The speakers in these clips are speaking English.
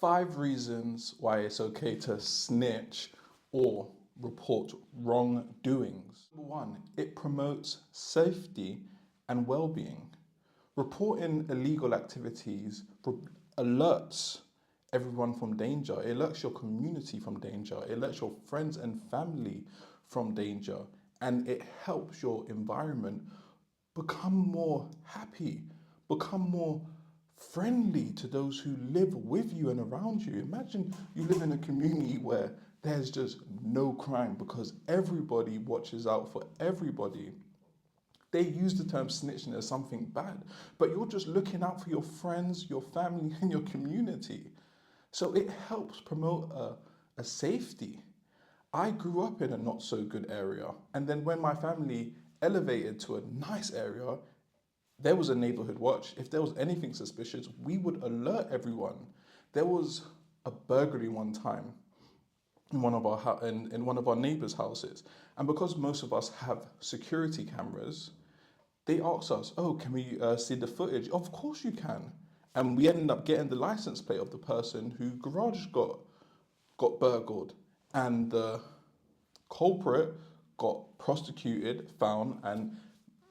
5 reasons why it's okay to snitch or report wrongdoings. Number 1, it promotes safety and well-being. Reporting illegal activities alerts everyone from danger. It alerts your community from danger. It alerts your friends and family from danger. And it helps your environment become more happy, become more friendly to those who live with you and around you. Imagine you live in a community where there's just no crime because everybody watches out for everybody. They use the term snitching as something bad, but you're just looking out for your friends, your family, and your community. So it helps promote a safety. I grew up in a not so good area, and then when my family elevated to a nice area, there was a neighborhood watch. If there was anything suspicious, we would alert everyone. There was a burglary one time in one of our neighbors' houses, and because most of us have security cameras, they asked us, "Oh, can we see the footage?" Of course you can, and we ended up getting the license plate of the person who garage got burgled, and the culprit got prosecuted, found, and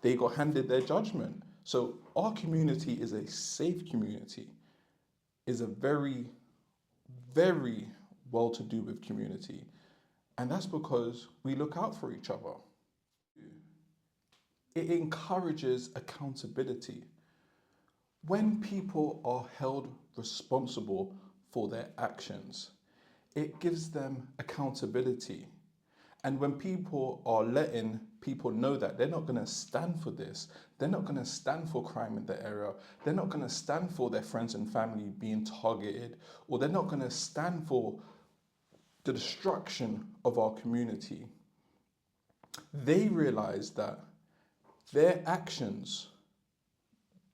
they got handed their judgment. So our community is a safe community, is a very, very well-to-do with community. And that's because we look out for each other. It encourages accountability. When people are held responsible for their actions, it gives them accountability. And when people are letting people know that they're not going to stand for this, they're not going to stand for crime in the area, they're not going to stand for their friends and family being targeted, or they're not going to stand for the destruction of our community, they realize that their actions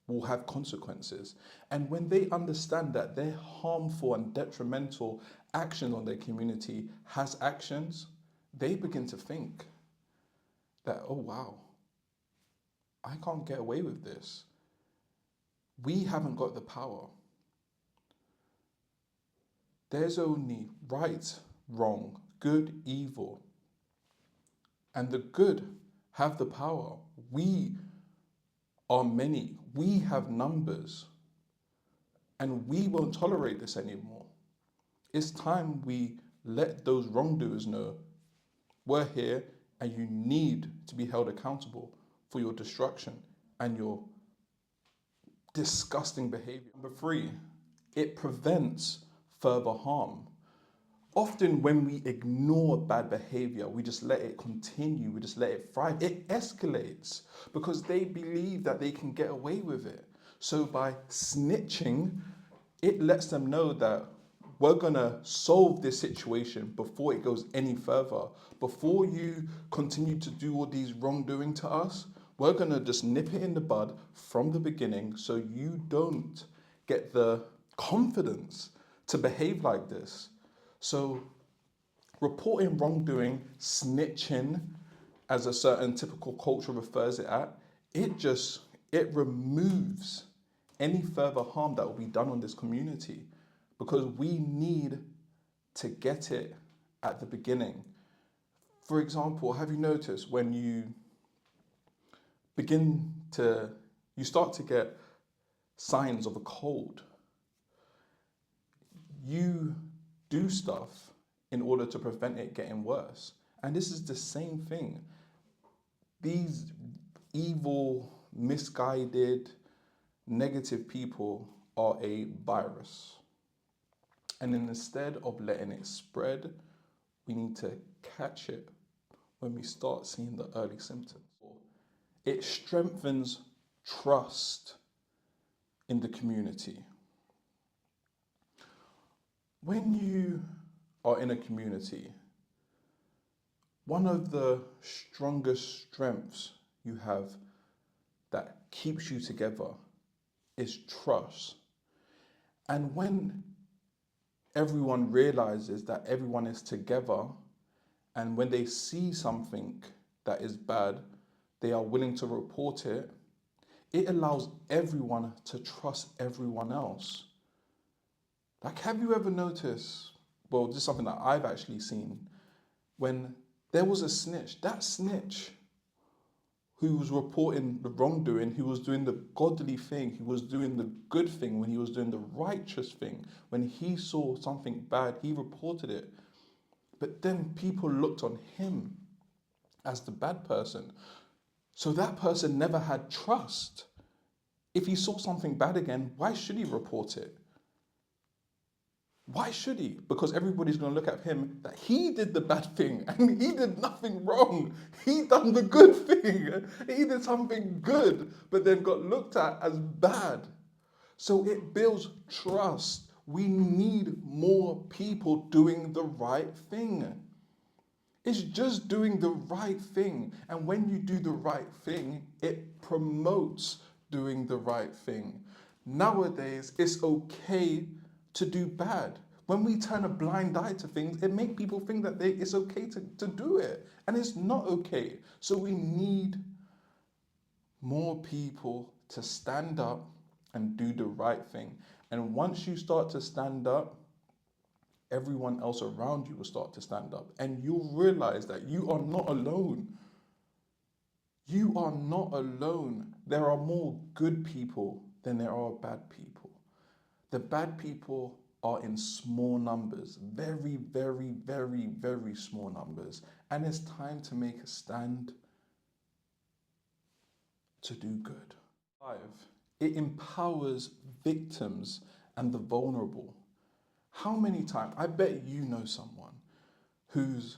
will have consequences. And when they understand that their harmful and detrimental action on their community has actions, they begin to think that, oh wow, I can't get away with this. We haven't got the power. There's only right, wrong, good, evil. And the good have the power. We are many. We have numbers. And we won't tolerate this anymore. It's time we let those wrongdoers know we're here and you need to be held accountable for your destruction and your disgusting behavior. Number 3, it prevents further harm. Often when we ignore bad behavior, we just let it continue, we just let it thrive. It escalates because they believe that they can get away with it. So by snitching, it lets them know that we're gonna solve this situation before it goes any further. Before you continue to do all these wrongdoing to us, we're gonna just nip it in the bud from the beginning so you don't get the confidence to behave like this. So reporting wrongdoing, snitching, as a certain typical culture refers it at, it removes any further harm that will be done on this community, because we need to get it at the beginning. For example, have you noticed when you start to get signs of a cold, you do stuff in order to prevent it getting worse. And this is the same thing. These evil, misguided, negative people are a virus. And instead of letting it spread, we need to catch it when we start seeing the early symptoms. It strengthens trust in the community. When you are in a community, one of the strongest strengths you have that keeps you together is trust. And when everyone realizes that everyone is together, and when they see something that is bad, they are willing to report it, it allows everyone to trust everyone else. Like, have you ever noticed, well, this is something that I've actually seen, when there was a snitch, that snitch who was reporting the wrongdoing, who was doing the godly thing, who was doing the good thing, when he was doing the righteous thing, when he saw something bad, he reported it. But then people looked on him as the bad person. So that person never had trust. If he saw something bad again, why should he report it? Why should he? Because everybody's going to look at him that he did the bad thing and he did nothing wrong. He done the good thing. He did something good, but then got looked at as bad. So it builds trust. We need more people doing the right thing. It's just doing the right thing. And when you do the right thing, it promotes doing the right thing. Nowadays, it's okay to do bad. When we turn a blind eye to things, it makes people think that it's okay to do it. And it's not okay. So we need more people to stand up and do the right thing. And once you start to stand up, everyone else around you will start to stand up. And you'll realize that you are not alone. You are not alone. There are more good people than there are bad people. The bad people are in small numbers, very, very, very, very small numbers. And it's time to make a stand to do good. 5, it empowers victims and the vulnerable. How many times, I bet you know someone who's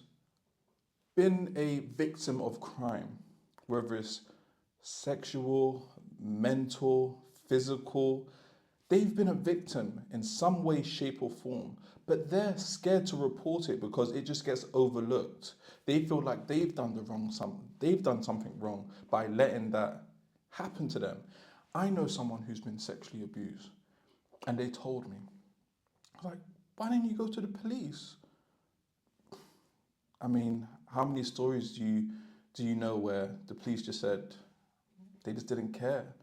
been a victim of crime, whether it's sexual, mental, physical. They've been a victim in some way, shape, or form, but they're scared to report it because it just gets overlooked. They feel like they've done something wrong by letting that happen to them. I know someone who's been sexually abused, and they told me, I was like, why didn't you go to the police? I mean, how many stories do you know where the police just said they just didn't care?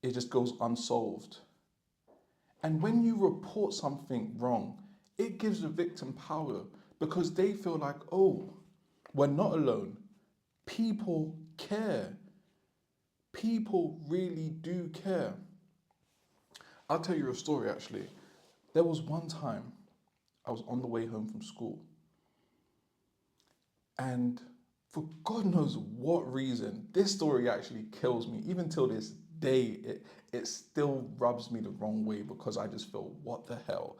It just goes unsolved. And when you report something wrong, it gives the victim power because they feel like, oh, we're not alone. People care. People really do care. I'll tell you a story actually. There was one time I was on the way home from school, and for God knows what reason, this story actually kills me. Even till this day, it still rubs me the wrong way because I just feel, what the hell?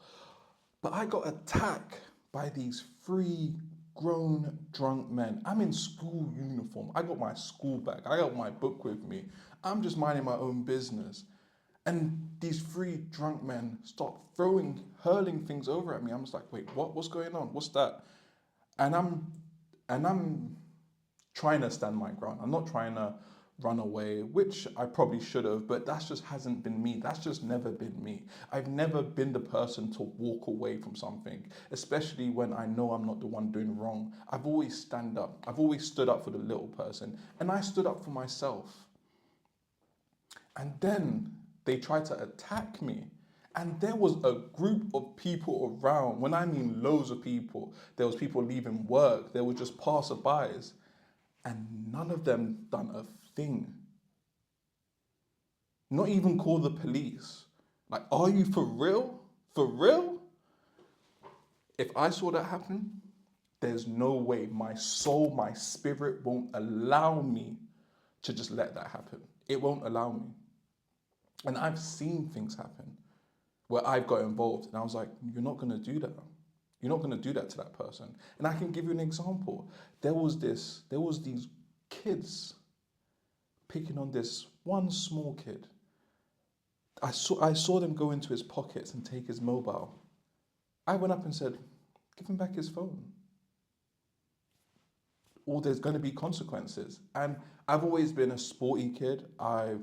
But I got attacked by these 3 grown drunk men. I'm in school uniform. I got my school bag. I got my book with me. I'm just minding my own business. And these 3 drunk men start hurling things over at me. I'm just like, wait, what's going on? What's that? And I'm trying to stand my ground. I'm not trying to run away, which I probably should have, but that just hasn't been me. That's just never been me. I've never been the person to walk away from something, especially when I know I'm not the one doing wrong. I've always stand up. I've always stood up for the little person, and I stood up for myself. And then they tried to attack me. And there was a group of people around. When I mean loads of people, there was people leaving work. There were just passerbys. And none of them done a thing. Not even call the police. Like, are you for real? For real? If I saw that happen, there's no way my soul, my spirit won't allow me to just let that happen. It won't allow me. And I've seen things happen where I've got involved and I was like, you're not going to do that. You're not going to do that to that person. And I can give you an example. There was these kids picking on this one small kid. I saw them go into his pockets and take his mobile. I went up and said, give him back his phone, or there's going to be consequences. And I've always been a sporty kid. I've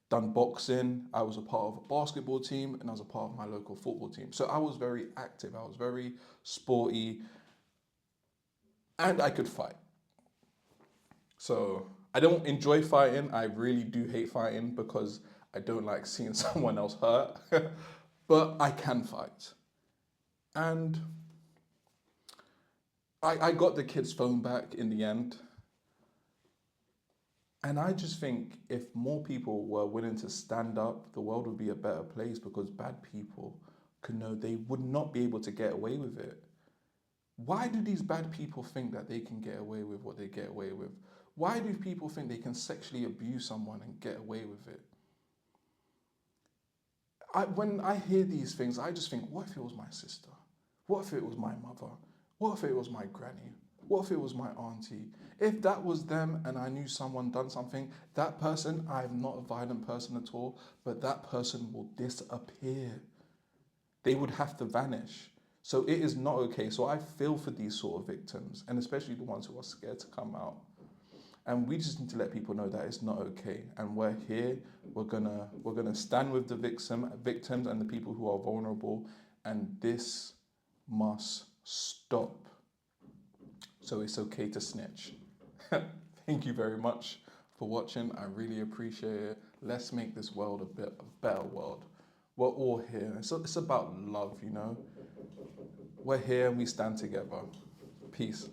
done boxing. I was a part of a basketball team, and I was a part of my local football team. So I was very active. I was very sporty, and I could fight. So I don't enjoy fighting. I really do hate fighting because I don't like seeing someone else hurt. but I can fight. And I got the kid's phone back in the end. And I just think if more people were willing to stand up, the world would be a better place, because bad people could know they would not be able to get away with it. Why do these bad people think that they can get away with what they get away with? Why do people think they can sexually abuse someone and get away with it? When I hear these things, I just think, what if it was my sister? What if it was my mother? What if it was my granny? What if it was my auntie? If that was them and I knew someone done something, that person, I'm not a violent person at all, but that person will disappear. They would have to vanish. So it is not okay. So I feel for these sort of victims, and especially the ones who are scared to come out. And we just need to let people know that it's not okay. And we're here. We're gonna stand with the victims and the people who are vulnerable. And this must stop. So it's okay to snitch. Thank you very much for watching. I really appreciate it. Let's make this world a better world. We're all here. It's about love, you know. We're here and we stand together. Peace.